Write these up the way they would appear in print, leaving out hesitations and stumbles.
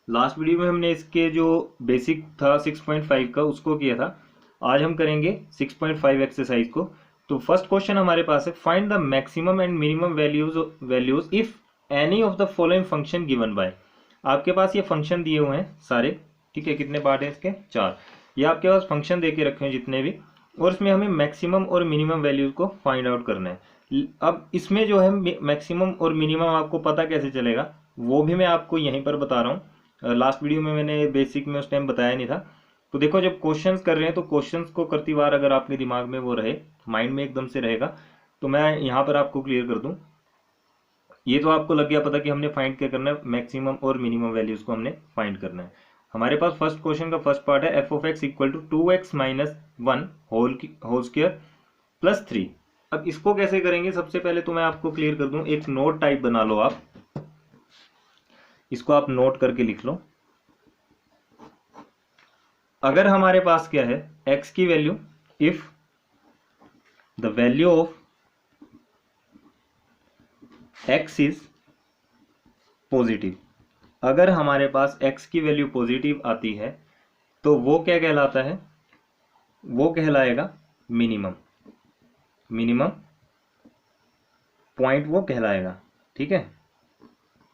Last video में हमने इसके जो बेसिक था 6.5 का उसको किया था। आज हम करेंगे 6.5 एक्सरसाइज को। तो फर्स्ट क्वेश्चन हमारे पास है, find the maximum and minimum values if any of the following function given bye. आपके पास ये फंक्शन दिए हुए हैं सारे, ठीक है। कितने पार्ट है इसके? 4। ये आपके पास फंक्शन दे के रखे हैं जितने भी, और इसमें हमें मैक्सिमम और मिनिमम वैल्यूज को फाइंड आउट करना है। अब इसमें जो है मैक्सिमम और मिनिमम आपको पता कैसे चलेगा वो भी मैं आपको यहीं पर बता रहा हूँ। लास्ट वीडियो में मैंने बेसिक में उस टाइम बताया नहीं था। तो देखो, जब क्वेश्चंस कर रहे हैं तो क्वेश्चंस को करती बार अगर आपके दिमाग में वो रहे, माइंड में एकदम से रहेगा, तो मैं यहाँ पर आपको क्लियर कर दूँ। ये तो आपको लग गया पता कि हमने फाइंड क्या करना है, मैक्सिमम और मिनिमम वैल्यूज को हमने फाइंड करना है। हमारे पास फर्स्ट क्वेश्चन का फर्स्ट पार्ट है, F of x equal to 2x minus 1 whole square plus 3। अब इसको कैसे करेंगे, सबसे पहले तो मैं आपको क्लियर कर दूं, एक नोट टाइप बना लो आप। इसको आप नोट करके लिख लो। अगर हमारे पास क्या है, x की value, if the value of x is positive, अगर हमारे पास x की वैल्यू पॉजिटिव आती है तो वो क्या कहलाता है, वो कहलाएगा मिनिमम। मिनिमम पॉइंट वो कहलाएगा, ठीक है।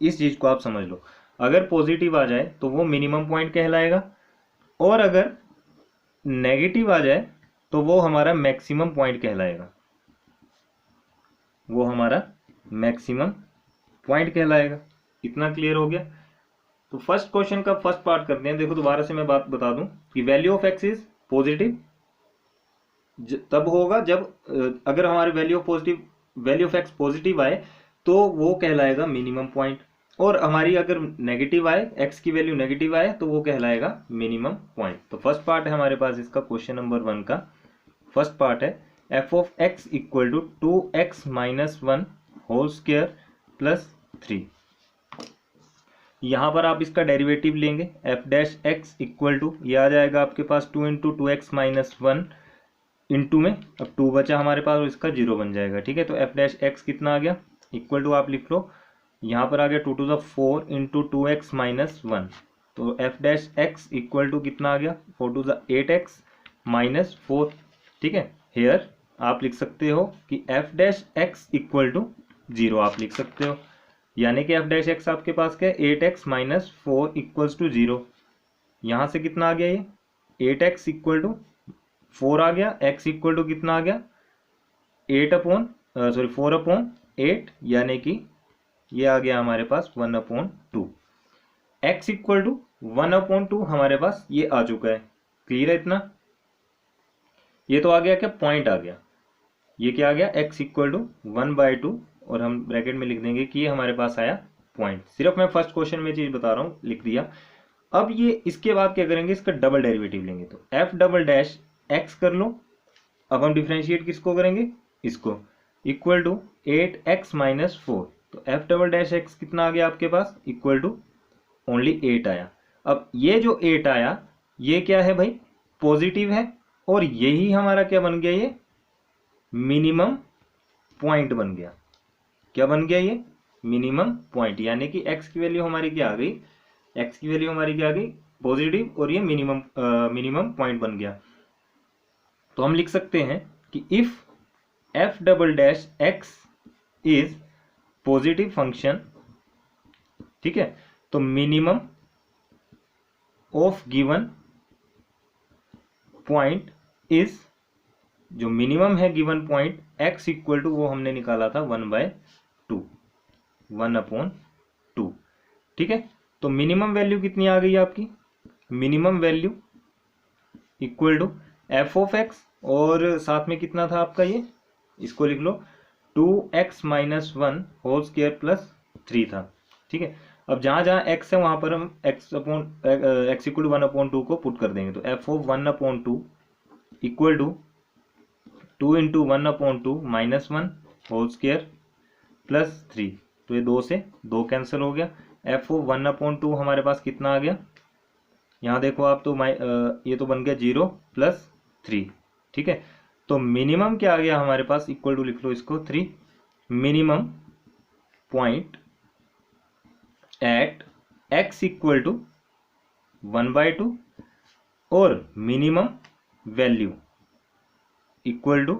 इस चीज को आप समझ लो, अगर पॉजिटिव आ जाए तो वो मिनिमम पॉइंट कहलाएगा, और अगर नेगेटिव आ जाए तो वो हमारा मैक्सिमम पॉइंट कहलाएगा। वो हमारा मैक्सिमम पॉइंट कहलाएगा। इतना क्लियर हो गया? तो फर्स्ट क्वेश्चन का फर्स्ट पार्ट करते हैं। देखो, दोबारा से मैं बात बता दूं कि value of x is positive तब होगा जब अगर हमारी वैल्यू ऑफ एक्स पॉजिटिव आए तो वो कहलाएगा मिनिमम पॉइंट, और हमारी अगर नेगेटिव आए, एक्स की वैल्यू नेगेटिव आए, तो वो कहलाएगा मिनिमम पॉइंट। तो फर्स्ट पार्ट है हमारे पास इसका, क्वेश्चन नंबर 1 का फर्स्ट पार्ट है, F of x equal to 2x minus 1 whole square plus 3। यहां पर आप इसका डेरिवेटिव लेंगे, F dash X equal to, ये आ जाएगा आपके पास 2 इंटू 2x माइनस 1 इंटू में, अब 2 बचा हमारे पास और इसका 0 बन जाएगा, ठीक है। तो एफ डैश एक्स कितना आ गया, इक्वल टू आप लिख लो, यहाँ पर आ गया 2 to the 4 into 2x minus 1। तो F dash X equal to कितना आ गया, 4 टू द 8x माइनस 4, ठीक है। हेयर आप लिख सकते हो कि F dash X equal to 0 आप लिख सकते हो, यानी कि एफ डैश एक्स आपके पास क्या है, 8x माइनस 4 इक्वल्स टू 0। यहाँ से कितना आ गया, ये 8x इक्वल टू 4 आ गया, x इक्वल टू कितना आ गया, 4/8, यानी कि ये आ गया हमारे पास 1/2। x इक्वल टू 1/2 हमारे पास ये आ चुका है। क्लियर है इतना? ये तो आ गया क्या, पॉइंट आ गया। ये क्या आ गया, x इक्वल टू 1/2, और हम ब्रैकेट में लिख देंगे कि ये हमारे पास आया पॉइंट। सिर्फ मैं फर्स्ट क्वेश्चन में चीज बता रहा हूँ, लिख दिया। अब ये इसके बाद क्या करेंगे, इसका डबल डेरिवेटिव लेंगे, तो एफ डबल डैश एक्स कर लो। अब हम डिफ्रेंशिएट किसको करेंगे, इसको, इक्वल टू 8x माइनस 4। तो एफ डबल डैश एक्स कितना आ गया आपके पास, इक्वल टू ओनली 8 आया। अब ये जो 8 आया ये क्या है भाई, पॉजिटिव है, और यही हमारा क्या बन गया, ये मिनिमम पॉइंट बन गया। क्या बन गया, ये मिनिमम पॉइंट, यानी कि x की वैल्यू हमारी क्या आ गई, x की वैल्यू हमारी क्या आ गई, पॉजिटिव, और ये मिनिमम पॉइंट बन गया। तो हम लिख सकते हैं कि if F double dash x is positive function, ठीक है, तो minimum of given point is, जो मिनिमम है given point x equal to, वो हमने निकाला था 1/2, ठीक है। तो मिनिमम वैल्यू कितनी आ गई आपकी, minimum value equal to F of X, और साथ में कितना था आपका, ये इसको लिख लो 2x minus 1 whole square plus 3 था, ठीक है। अब जहां जहां x है वहां पर हम x इक्वल टू 1/2 को पुट कर देंगे, तो F of 1/2 equal to 2 into 1/2 minus 1 whole square plus 3। तो ये 2 से 2 कैंसिल हो गया। एफ ऑफ 1/2 हमारे पास कितना आ गया, यहाँ देखो आप, तो ये तो बन गया 0 प्लस 3, ठीक है। तो मिनिमम क्या आ गया हमारे पास, इक्वल टू लिख लो इसको 3, minimum point at x equal to 1/2 और minimum value equal to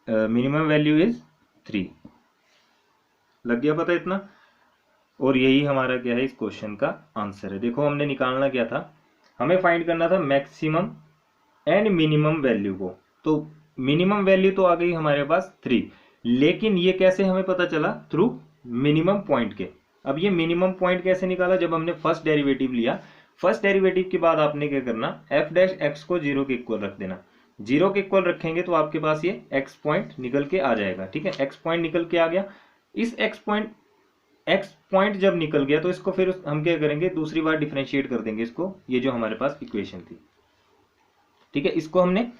minimum value is 3। लग गया पता इतना? और यही हमारा क्या है इस क्वेश्चन का आंसर है। देखो हमने निकालना क्या था, हमें फाइंड करना था मैक्सिमम एंड मिनिमम वैल्यू को। तो मिनिमम वैल्यू तो आ गई हमारे पास 3, लेकिन ये कैसे हमें पता चला? थ्रू मिनिमम पॉइंट के। अब ये मिनिमम पॉइंट कैसे निकाला? जब हमने फर्स्ट डेरिवेटिव लिया, फर्स्ट डेरिवेटिव के बाद आपने क्या करना, एफ डैश एक्स को 0 के इक्वल रख देना। 0 के इक्वल रखेंगे तो आपके पास ये एक्स पॉइंट निकल के आ जाएगा। ठीक है, एक्स पॉइंट निकल के आ गया। इस एक्स पॉइंट जब निकल गया तो इसको फिर हम क्या करेंगे, दूसरी बार डिफरेंशिएट कर देंगे इसको, ये जो हमारे पास इक्वेशन थी। ठीक है, इसको हमने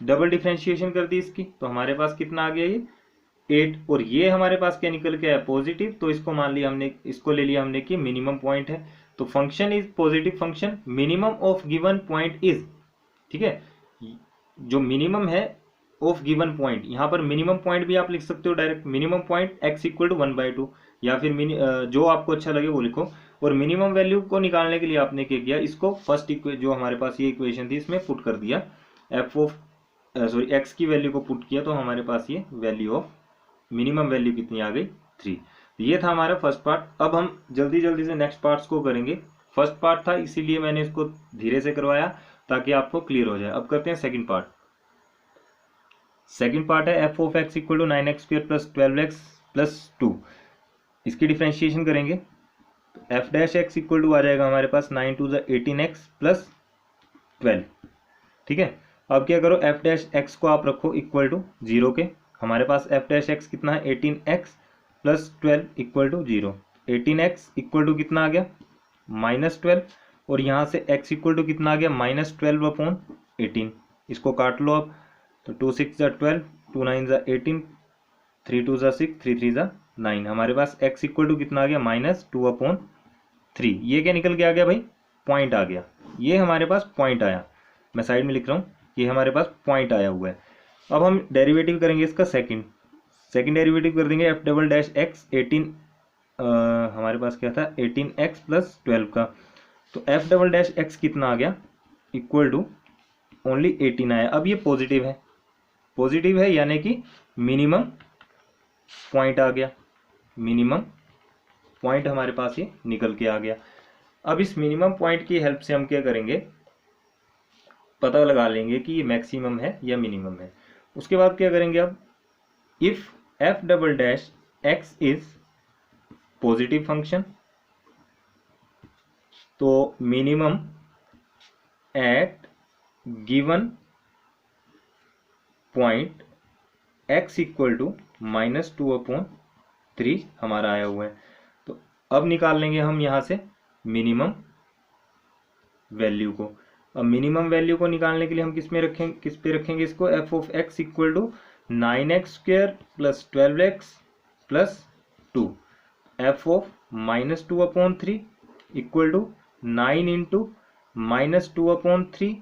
डबल डिफरेंशिएशन कर दी इसकी, तो हमारे पास कितना आ गया ये 8। और ये हमारे पास क्या निकल के आया? पॉजिटिव। तो इसको मान लिया हमने, इसको ले लिया हमने कि मिनिमम पॉइंट है। तो function is positive function, minimum of given point is, ठीक है, जो मिनिमम है ऑफ गिवन पॉइंट, यहाँ पर मिनिमम पॉइंट भी आप लिख सकते हो direct, minimum point x equal to 1/2, या फिर जो आपको अच्छा लगे वो लिखो। और मिनिमम वैल्यू को निकालने के लिए आपने क्या किया, इसको फर्स्ट जो हमारे पास ये इक्वेशन थी इसमें पुट कर दिया, x की वैल्यू को पुट किया, तो हमारे पास ये वैल्यू ऑफ मिनिमम वैल्यू कितनी आ गई? 3। तो ये था हमारा फर्स्ट पार्ट। अब हम जल्दी जल्दी से नेक्स्ट पार्ट्स को करेंगे। फर्स्ट पार्ट था इसीलिए मैंने इसको धीरे से करवाया ताकि आपको क्लियर हो जाए। अब करते हैं सेकंड पार्ट। सेकंड पार्ट है F of x equal to 9x² plus 12x plus 2। इसकी डिफ्रेंशिएशन करेंगे तो F dash X equal to आ जाएगा हमारे पास 9 टू द 18x प्लस 12। ठीक है, अब क्या करो, एफ डैश एक्स को आप रखो इक्वल टू 0 के। हमारे पास एफ डैश एक्स कितना है? 18x plus 12 equal to 0। 18x equal to कितना आ गया? -12। और यहाँ से x इक्वल टू कितना आ गया? -12/18। इसको काट लो आप, तो 2 6 ज़ा 12, 2 9 ज़ा 18, 3 2 ज़ा 6, 3 3 ज़ा 9। हमारे पास x इक्वल टू कितना आ गया? -2/3। ये क्या निकल के आ गया भाई? पॉइंट आ गया। ये हमारे पास पॉइंट आया, मैं साइड में लिख रहा हूँ, ये हमारे पास पॉइंट आया हुआ है। अब हम डेरिवेटिव करेंगे इसका सेकंड डेरिवेटिव कर देंगे एफ डबल डैश एक्स 18, हमारे पास क्या था 18x प्लस 12 का। तो एफ डबल डैश एक्स कितना आ गया? इक्वल टू ओनली 18 आया। अब ये पॉजिटिव है यानी कि मिनिमम पॉइंट आ गया, मिनिमम पॉइंट हमारे पास ये निकल के आ गया। अब इस मिनिमम पॉइंट की हेल्प से हम क्या करेंगे, पता लगा लेंगे कि ये मैक्सिमम है या मिनिमम है। उसके बाद क्या करेंगे, अब if F double dash x is positive function, तो minimum at given point x equal to -2/3 हमारा आया हुआ है। तो अब निकाल लेंगे हम यहाँ से मिनिमम वैल्यू को। अब मिनिमम वैल्यू को निकालने के लिए हम किस पे रखेंगे इसको, F of x equal to 9x² plus 12x plus 2। F of -2/3 equal to 9 into -2/3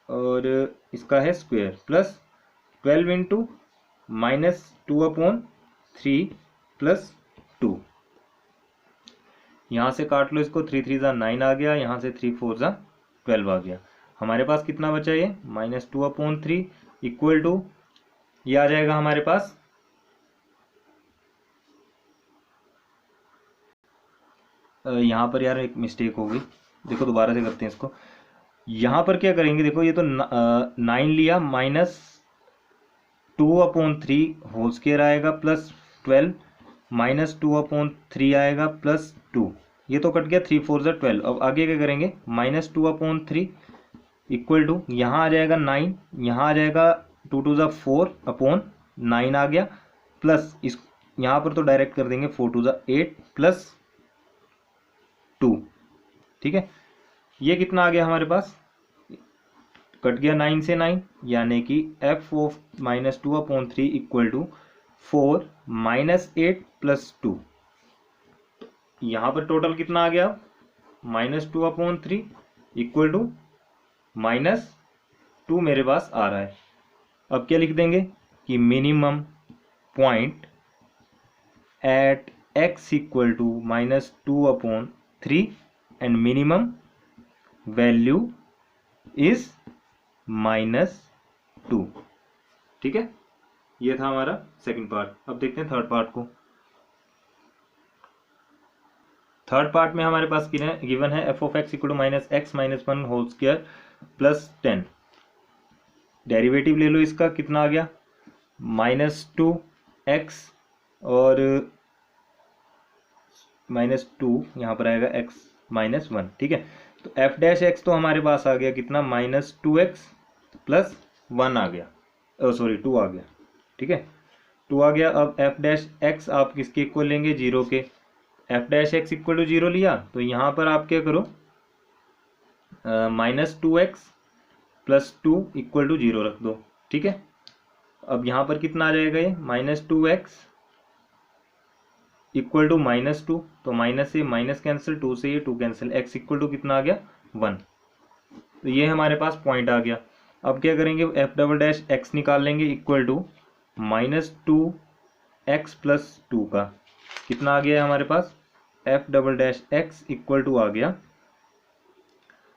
और इसका है स्क्वायर प्लस 12 इंटू -2/3 प्लस 2। यहाँ से काट लो इसको, 3 3 ज़ा 9 आ गया, यहाँ से 3 4 ज़ा 12 आ गया। हमारे पास कितना बचा ये -2/3 इक्वल टू, ये आ जाएगा हमारे पास यहाँ पर यार एक मिस्टेक हो गई, देखो दोबारा से करते हैं इसको। यहाँ पर क्या करेंगे, देखो ये तो 9 लिया, -2/3 होल स्क्वायर आएगा प्लस 12 -2/3 आएगा प्लस 2। ये तो कट गया, 3 4 ज़ा 12। अब आगे क्या करेंगे, -2/3 इक्वल टू, यहाँ आ जाएगा 9, यहाँ आ जाएगा 2 2 ज़ा 4/9 आ गया, प्लस इस यहाँ पर तो डायरेक्ट कर देंगे 4 2 ज़ा 8 प्लस 2। ठीक है, ये कितना आ गया हमारे पास, कट गया 9 से 9, यानी कि F of -2/3 equal to 4 -8 plus 2। यहाँ पर टोटल कितना आ गया, -2/3 इक्वल टू -2 मेरे पास आ रहा है। अब क्या लिख देंगे कि minimum point at x equal to -2/3 and minimum value is -2। ठीक है, ये था हमारा सेकंड पार्ट। अब देखते हैं थर्ड पार्ट को। थर्ड पार्ट में हमारे पास गिवन है F of x equal to -x - 1 whole square plus 10। Derivative ले लो इसका, कितना आ गया -2x और -2 यहाँ पर आएगा x -1। ठीक है, तो f डैश एक्स तो हमारे पास आ गया कितना -2x प्लस 1 आ गया, सॉरी 2 आ गया। ठीक है, 2 आ गया। अब f डैश एक्स आप किसके इक्वल लेंगे, 0 के। f dash X equal to 0 लिया तो यहाँ पर आप क्या करो, -2x प्लस 2 इक्वल टू 0 रख दो। ठीक है, अब यहाँ पर कितना आ जाएगा, ये -2x इक्वल टू -2, तो माइनस से माइनस कैंसिल, 2 से ये 2 कैंसिल, x इक्वल टू कितना आ गया 1। तो ये हमारे पास पॉइंट आ गया। अब क्या करेंगे, f डबल डैश एक्स निकाल लेंगे इक्वल टू -2x प्लस 2 का कितना आ गया है हमारे पास, f double dash X equal to आ गया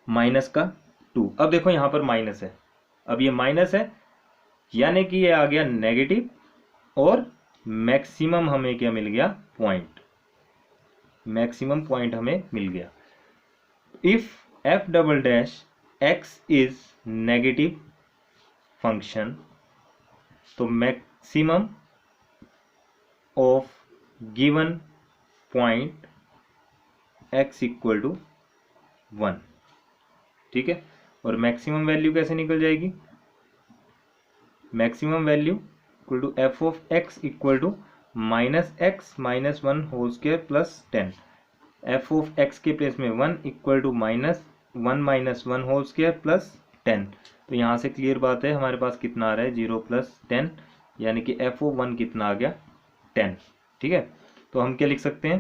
-2। अब देखो यहाँ पर माइनस है, अब ये माइनस है यानी कि ये आ गया नेगेटिव, और मैक्सिमम हमें क्या मिल गया, पॉइंट, मैक्सिमम पॉइंट हमें मिल गया। If f double dash x is negative function, तो maximum of given point x equal to 1। ठीक है, और मैक्सिमम वैल्यू कैसे निकल जाएगी, maximum value equal to F of x equal to -x - 1 whole square plus 10। F of X के place में 1 equal to -1 - 1 whole square plus 10। तो यहाँ से क्लियर बात है हमारे पास कितना आ रहा है, 0 प्लस 10, यानी कि एफ ऑफ 1 कितना आ गया 10। ठीक है, तो हम क्या लिख सकते हैं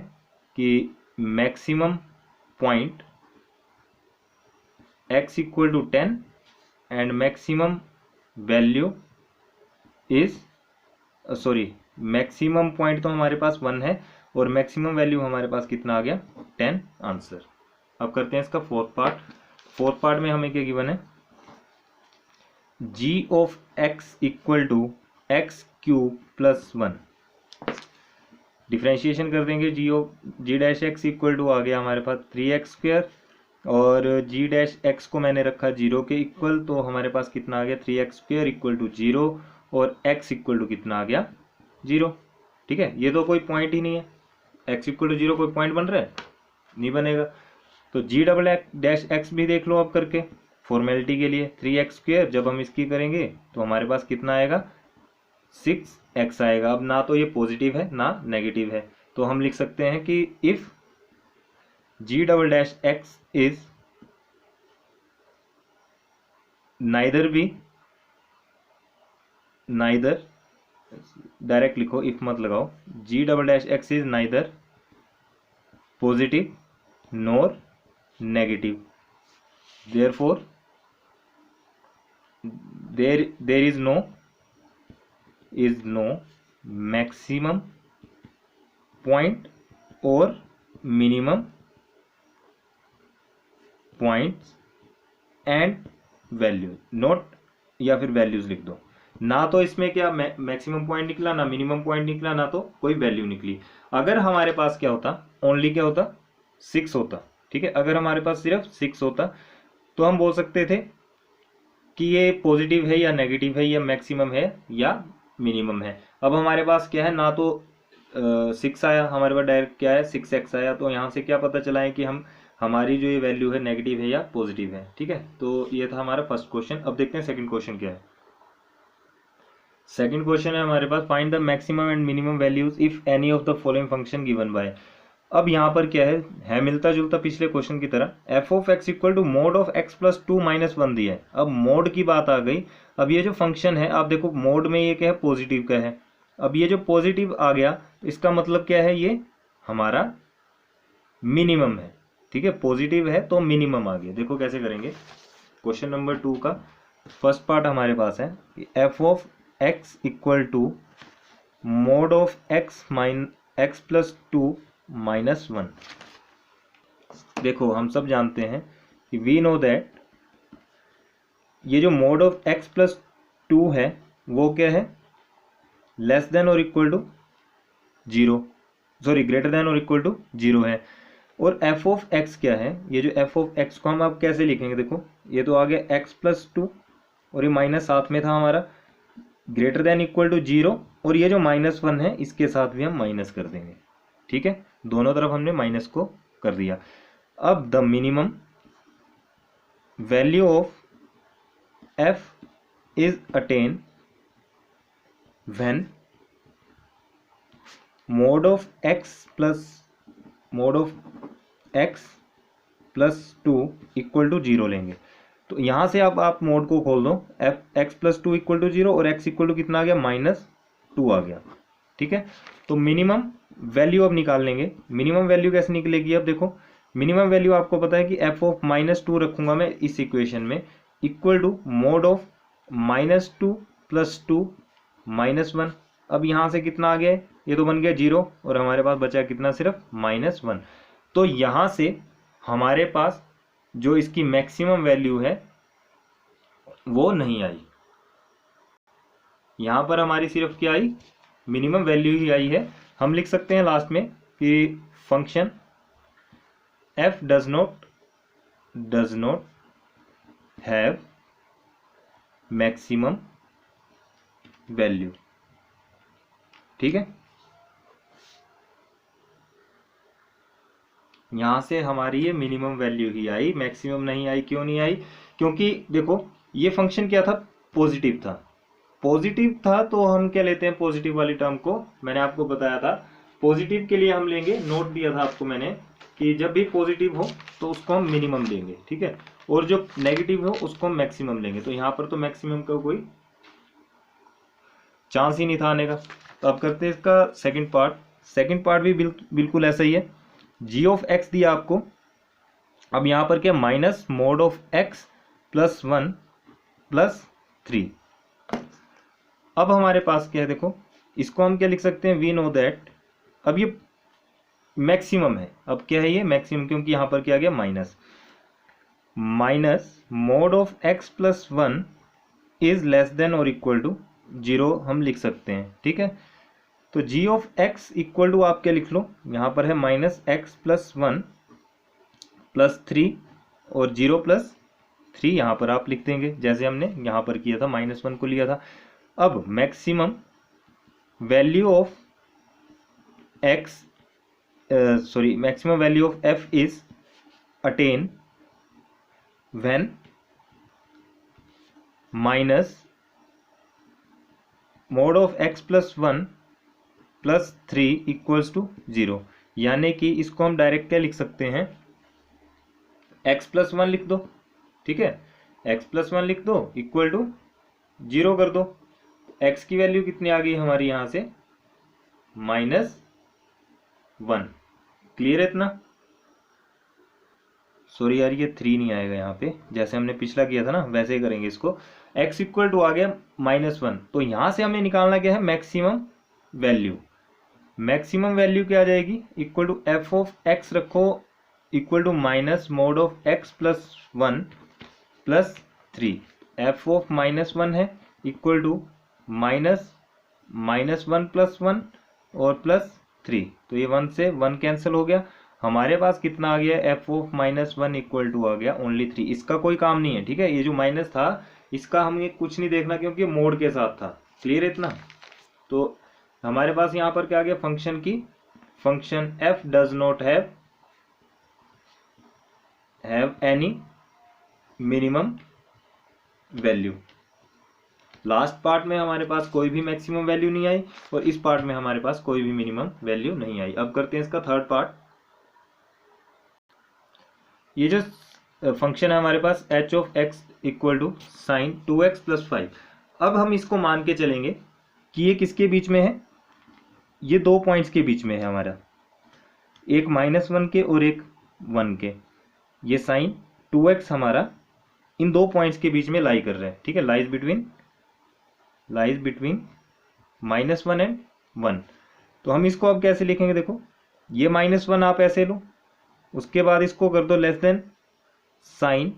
कि maximum point x equal to 10 and maximum value is, sorry maximum point तो हमारे पास 1 है और मैक्सिमम वैल्यू हमारे पास कितना आ गया 10, आंसर। अब करते हैं इसका फोर्थ पार्ट। फोर्थ पार्ट में हमें क्या गिवन है, g of x equal to X cube plus 1। Differentiation कर देंगे, g dash X equal to आ गया हमारे पास 3x², और g डैश एक्स को मैंने रखा 0 के इक्वल, तो हमारे पास कितना आ गया 3x² इक्वल टू 0, और x इक्वल टू कितना आ गया 0। ठीक है, ये तो कोई पॉइंट ही नहीं है, x इक्वल टू 0 कोई पॉइंट बन रहा है, नहीं बनेगा। तो g डबल डैश एक्स भी देख लो आप करके, फॉर्मेलिटी के लिए 3x², जब हम इसकी करेंगे तो हमारे पास कितना आएगा 6x आएगा। अब ना तो ये पॉजिटिव है ना नेगेटिव है, तो हम लिख सकते हैं कि if g double dash x is neither be, neither, direct लिखो, इफ मत लगाओ, g double dash x is neither positive nor negative, therefore there is no maximum point और minimum points and value, note या फिर values लिख दो। ना तो इसमें क्या मैक्सिमम पॉइंट निकला, ना मिनिमम पॉइंट निकला, ना तो कोई वैल्यू निकली। अगर हमारे पास क्या होता, ओनली क्या होता 6 होता। ठीक है, अगर हमारे पास सिर्फ 6 होता तो हम बोल सकते थे कि ये पॉजिटिव है या नेगेटिव है, या मैक्सिमम है या मिनिमम है। अब हमारे पास क्या है, ना तो 6 आया हमारे पास, डायरेक्ट क्या है 6x आया, तो यहाँ से क्या पता चला है कि हमारी जो ये वैल्यू है नेगेटिव है या पॉजिटिव है। ठीक है, तो ये था हमारा फर्स्ट क्वेश्चन। अब देखते हैं सेकंड क्वेश्चन क्या है। सेकंड क्वेश्चन है हमारे पास, find the maximum and minimum values if any of the following function given by. अब यहाँ पर क्या है मिलता जुलता पिछले क्वेश्चन की तरह, F of x equal to mod of x plus 2 - 1 दिया है। अब मोड की बात आ गई। अब ये जो फंक्शन है आप देखो, मोड में ये क्या है पॉजिटिव का है। अब ये जो पॉजिटिव आ गया इसका मतलब क्या है, ये हमारा मिनिमम है। ठीक है, पॉजिटिव है तो मिनिमम आ गया। देखो कैसे करेंगे, क्वेश्चन नंबर 2 का फर्स्ट पार्ट हमारे पास है, F of x equal to mod of x plus 2 - 1। देखो हम सब जानते हैं वी नो दैट ये जो mod of x plus two है वो क्या है, लेस देन और equal to zero, sorry greater than और इक्वल टू जीरो है। और एफ ऑफ एक्स क्या है, ये जो एफ ऑफ एक्स को हम आप कैसे लिखेंगे, देखो ये तो आ गया एक्स प्लस टू और ये माइनस साथ में था हमारा, greater than equal to zero, और ये जो माइनस वन है इसके साथ भी हम माइनस कर देंगे। ठीक है, दोनों तरफ हमने माइनस को कर दिया। अब the minimum value of f is attain when mod of x plus two equal to zero लेंगे। तो यहाँ से अब आप मोड को खोल दो, f x plus two equal to zero और एक्स इक्वल टू कितना आ गया, माइनस टू आ गया। ठीक है, तो मिनिमम वैल्यू अब निकाल लेंगे। मिनिमम वैल्यू कैसे निकलेगी, अब देखो मिनिमम वैल्यू आपको पता है कि एफ ऑफ माइनस टू रखूंगा मैं इस इक्वेशन में, equal to mod of minus two plus two minus one. अब यहाँ से कितना आ गया, ये तो बन गया जीरो और हमारे पास बचा कितना, सिर्फ माइनस वन। तो यहाँ से हमारे पास जो इसकी मैक्सिमम वैल्यू है वो नहीं आई, यहाँ पर हमारी सिर्फ क्या आई, मिनिमम वैल्यू ही आई है। हम लिख सकते हैं लास्ट में कि function f does not have maximum value. ठीक है, यहां से हमारी ये मिनिमम वैल्यू ही आई, मैक्सिमम नहीं आई। क्यों नहीं आई, क्योंकि देखो ये फंक्शन क्या था, पॉजिटिव था। पॉजिटिव था तो हम क्या लेते हैं, पॉजिटिव वाली टर्म को मैंने आपको बताया था, पॉजिटिव के लिए हम लेंगे, नोट दिया था आपको मैंने कि जब भी पॉजिटिव हो तो उसको हम मिनिमम लेंगे। ठीक है, और जो नेगेटिव हो उसको हम मैक्सिमम लेंगे। तो यहाँ पर तो मैक्सिमम का कोई चांस ही नहीं था आने का। तो अब करते हैं इसका सेकंड पार्ट। सेकंड पार्ट भी बिल्कुल ऐसा ही है। जी ऑफ एक्स दिया आपको, अब यहाँ पर क्या, minus mod of x plus one plus three. अब हमारे पास क्या है, देखो इसको हम क्या लिख सकते हैं, वी नो दैट, अब ये मैक्सिमम है। अब क्या है ये मैक्सिमम, क्योंकि यहाँ पर क्या आ गया, minus mod of x plus one is less than और इक्वल टू जीरो हम लिख सकते हैं। ठीक है, तो जी ऑफ एक्स इक्वल टू आप क्या लिख लो, यहाँ पर है minus x plus one plus three और जीरो प्लस थ्री, यहाँ पर आप लिख देंगे जैसे हमने यहाँ पर किया था, माइनस वन को लिया था। अब maximum value of x maximum value of f is attain when minus mod of x plus one plus three equals to zero. यानी कि इसको हम डायरेक्ट क्या लिख सकते हैं, एक्स प्लस वन लिख दो। ठीक है, एक्स प्लस वन लिख दो इक्वल टू जीरो कर दो। एक्स की वैल्यू कितनी आ गई हमारी यहाँ से, माइनस वन। क्लियर है इतना, सॉरी यार ये थ्री नहीं आएगा यहाँ पे, जैसे हमने पिछला किया था ना वैसे ही करेंगे इसको। एक्स इक्वल टू आ गया माइनस वन, तो यहाँ से हमें निकालना क्या है, मैक्सिमम वैल्यू। मैक्सिमम वैल्यू क्या आ जाएगी, equal to F of x रखो equal to minus mod of x plus one plus three. F of minus one है equal to minus one plus one और प्लस थ्री, तो ये one से one cancel हो गया। हमारे पास कितना आ गया, f of minus one equal to आ गया ओनली थ्री। इसका कोई काम नहीं है। ठीक है, ये जो माइनस था इसका हमें कुछ नहीं देखना क्योंकि मोड के साथ था। क्लियर है इतना, तो हमारे पास यहाँ पर क्या आ गया, फंक्शन की, function F does not have any minimum value. Last part में हमारे पास कोई भी मैक्सिमम वैल्यू नहीं आई और इस पार्ट में हमारे पास कोई भी मिनिमम वैल्यू नहीं आई। अब करते हैं इसका थर्ड पार्ट। ये जो फंक्शन है हमारे पास h of x equal to sine two x plus five. अब हम इसको मान के चलेंगे कि ये किसके बीच में है, ये दो पॉइंट्स के बीच में है हमारा, एक माइनस वन के और एक वन के। ये साइन टू एक्स हमारा इन दो पॉइंट्स के बीच में लाई कर रहा है। ठीक है, lies between minus one and one. तो हम इसको अब कैसे लिखेंगे, देखो ये माइनस वन आप ऐसे लो, उसके बाद इसको कर दो लेस देन साइन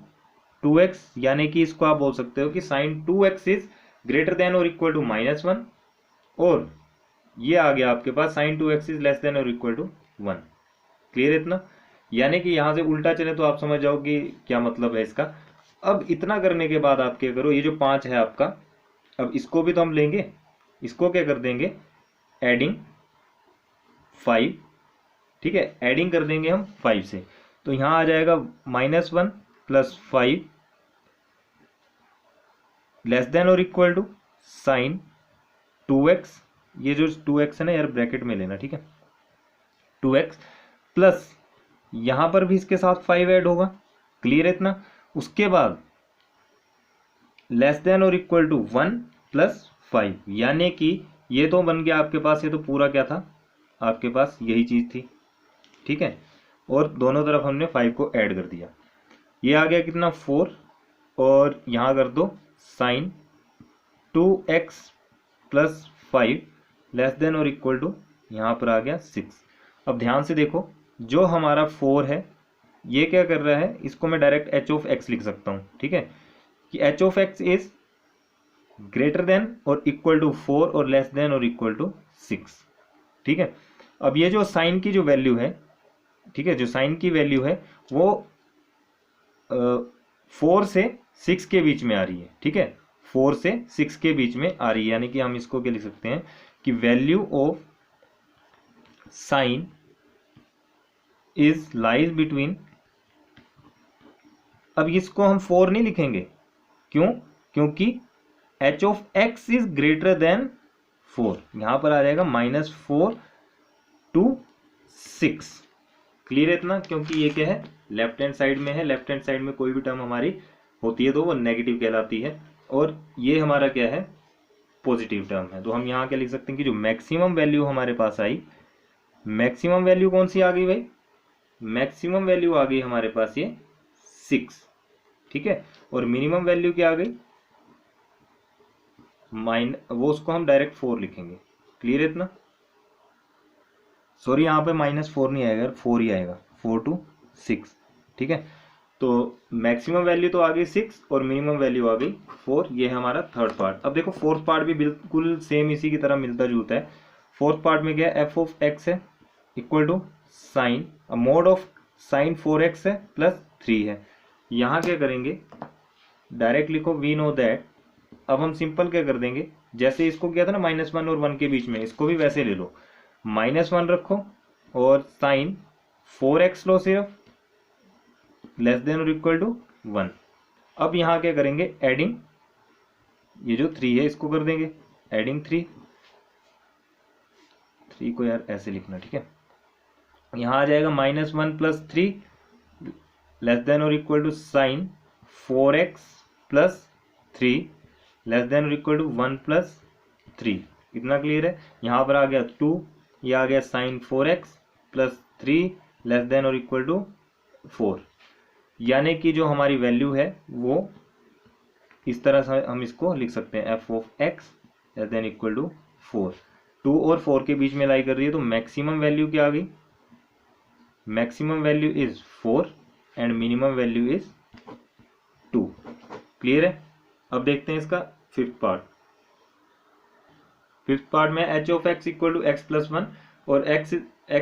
2x, यानी कि इसको आप बोल सकते हो कि sine 2x is greater than और इक्वल टू -1, और ये आ गया आपके पास sine 2x is less than और इक्वल टू 1। क्लियर है इतना? यानी कि यहां से उल्टा चले तो आप समझ जाओ कि क्या मतलब है इसका। अब इतना करने के बाद आप क्या करो, ये जो 5 है आपका, अब इसको भी तो हम लेंगे, इसको क्या कर देंगे, एडिंग 5, ठीक है, एडिंग कर देंगे हम 5 से, तो यहां आ जाएगा -1 + 5 लेस देन और इक्वल टू साइन 2x, ये जो 2x है ना यार ब्रैकेट में लेना, ठीक है, 2x प्लस यहां पर भी इसके साथ 5 ऐड होगा। क्लियर है इतना? उसके बाद लेस देन और इक्वल टू 1 + 5, यानी कि ये तो बन गया आपके पास, ये तो पूरा क्या था आपके पास, यही चीज थी, ठीक है, और दोनों तरफ हमने 5 को ऐड कर दिया। ये आ गया कितना 4, और यहां कर दो साइन 2x + 5 लेस देन और इक्वल टू, यहां पर आ गया 6। अब ध्यान से देखो, जो हमारा 4 है ये क्या कर रहा है, इसको मैं डायरेक्ट h(x) लिख सकता हूं, ठीक है, कि h(x) इज ग्रेटर देन और इक्वल टू 4 और लेस देन और इक्वल टू 6, ठीक है। अब ये जो साइन की जो वैल्यू है, ठीक है, जो साइन की वैल्यू है वो 4 से 6 के बीच में आ रही है, ठीक है, 4 से 6 के बीच में आ रही है, यानी कि हम इसको क्या लिख सकते हैं कि value of sine is lies between, अब इसको हम 4 नहीं लिखेंगे, क्यों, क्योंकि h(x) इज ग्रेटर देन 4, यहां पर आ जाएगा -4 to 6। क्लियर है इतना? क्योंकि ये क्या है, लेफ्ट हैंड साइड में है, लेफ्ट हैंड साइड में कोई भी टर्म हमारी होती है तो वो नेगेटिव कहलाती है, और ये हमारा क्या है, पॉजिटिव टर्म है। तो हम यहाँ क्या लिख सकते हैं कि जो मैक्सिमम वैल्यू हमारे पास आई, मैक्सिमम वैल्यू कौन सी आ गई भाई, मैक्सिमम वैल्यू आ गई हमारे पास ये 6, ठीक है, और मिनिमम वैल्यू क्या आ गई, वो उसको हम डायरेक्ट 4 लिखेंगे। क्लियर है इतना? सॉरी यहाँ पे -4 नहीं आएगा, 4 ही आएगा, 4 to 6, ठीक है। तो मैक्सिमम वैल्यू तो आ गई 6 और मिनिमम वैल्यू आ गई 4, ये है हमारा थर्ड पार्ट। अब देखो फोर्थ पार्ट भी बिल्कुल सेम इसी की तरह मिलता जुलता है। फोर्थ पार्ट में क्या है, f(x) है equal to sine mod of sine 4x है प्लस 3 है। यहाँ क्या करेंगे, डायरेक्ट लिखो वी नो दैट। अब हम सिंपल क्या कर देंगे, जैसे इसको किया था ना -1 और 1 के बीच में, इसको भी वैसे ले लो, -1 रखो और साइन 4x लो सिर्फ, लेस देन और इक्वल टू 1। अब यहाँ क्या करेंगे, एडिंग, ये जो 3 है इसको कर देंगे एडिंग 3 को यार ऐसे लिखना, ठीक है। यहाँ आ जाएगा -1 + 3 लेस देन और equal to sine 4x + 3 less than और इक्वल टू 1 + 3। इतना क्लियर है? यहाँ पर आ गया 2, ये आ गया साइन 4x + 3 लेस देन और इक्वल टू 4, यानी कि जो हमारी वैल्यू है वो इस तरह से हम इसको लिख सकते हैं, f(x) less than equal to 4। 2 और 4 के बीच में लाई कर रही है, तो मैक्सिमम वैल्यू क्या आ गई, maximum value is 4 and minimum value is 2। Clear है? अब देखते हैं इसका फिफ्थ पार्ट। फिफ्थ पार्ट में h(x) इक्वल टू x + 1 और x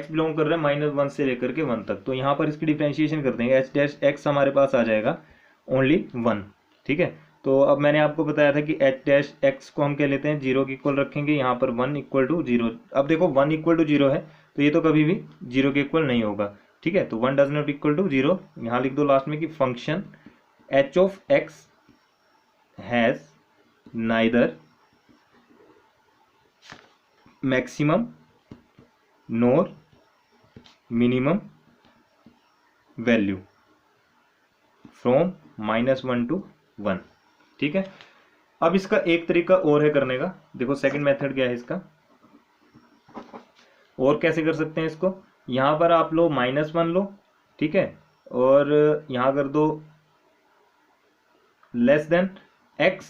बिलोंग कर रहा है -1 से लेकर के 1 तक, तो यहाँ पर इसकी डिफरेंशिएशन कर देंगे। h(x) हमारे पास आ जाएगा ओनली 1, ठीक है। तो अब मैंने आपको बताया था कि h(x) को हम क्या लेते हैं, 0 के इक्वल रखेंगे, यहाँ पर 1 = 0। अब देखो 1 = 0 है तो ये तो कभी भी 0 के इक्वल नहीं होगा, ठीक है। तो 1 डज नॉट इक्वल टू 0, यहाँ लिख दो लास्ट में कि function h(x) has neither maximum NOR minimum value from -1 to 1, ठीक है। अब इसका एक तरीका और है करने का, देखो सेकंड मेथड क्या है इसका, और कैसे कर सकते हैं इसको। यहां पर आप लो -1 लो, ठीक है, और यहां कर दो less than x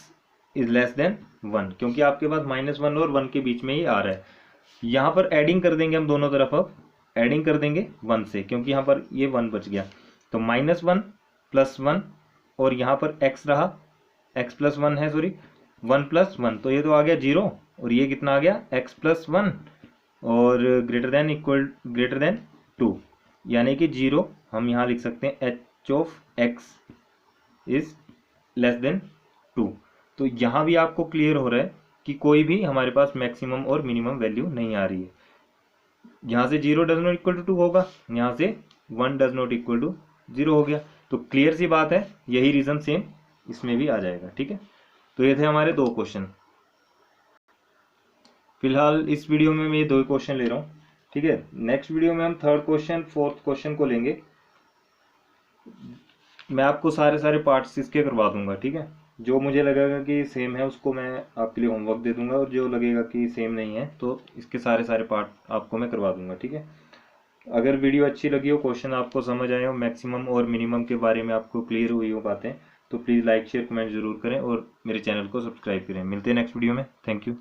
is less then 1, क्योंकि आपके पास -1 और 1 के बीच में ही आ रहा है। यहां पर एडिंग कर देंगे हम दोनों तरफ, अब एडिंग कर देंगे 1 से, क्योंकि यहां पर ये 1 बच गया, तो -1 प्लस 1 और यहाँ पर x रहा, x प्लस 1 है, सॉरी 1 प्लस 1, तो ये तो आ गया 0 और ये कितना आ गया x प्लस 1 और ग्रेटर देन 2, यानी कि 0 हम यहाँ लिख सकते हैं h of x is less then 2। तो यहाँ भी आपको क्लियर हो रहा है कि कोई भी हमारे पास मैक्सिमम और मिनिमम वैल्यू नहीं आ रही है। यहाँ से 0 डज नॉट इक्वल टू 2 होगा, यहाँ से 1 डज नॉट इक्वल टू 0 हो गया। तो क्लियर सी बात है, यही रीज़न सेम इसमें भी आ जाएगा। ठीक है, तो ये थे हमारे 2 क्वेश्चन। फिलहाल इस वीडियो में मैं ये 2 क्वेश्चन ले रहा हूँ। ठीक है, नेक्स्ट वीडियो में हम 3rd क्वेश्चन 4th क्वेश्चन को लेंगे। मैं आपको सारे पार्ट्स इसके करवा दूंगा। ठीक है, जो मुझे लगेगा कि सेम है उसको मैं आपके लिए होमवर्क दे दूंगा, और जो लगेगा कि सेम नहीं है तो इसके सारे पार्ट आपको मैं करवा दूंगा। ठीक है, अगर वीडियो अच्छी लगी हो, क्वेश्चन आपको समझ आए हो, मैक्सिमम और मिनिमम के बारे में आपको क्लियर हुई हो बातें, तो प्लीज़ लाइक शेयर कमेंट जरूर करें और मेरे चैनल को सब्सक्राइब करें। मिलते हैं नेक्स्ट वीडियो में। Thank you.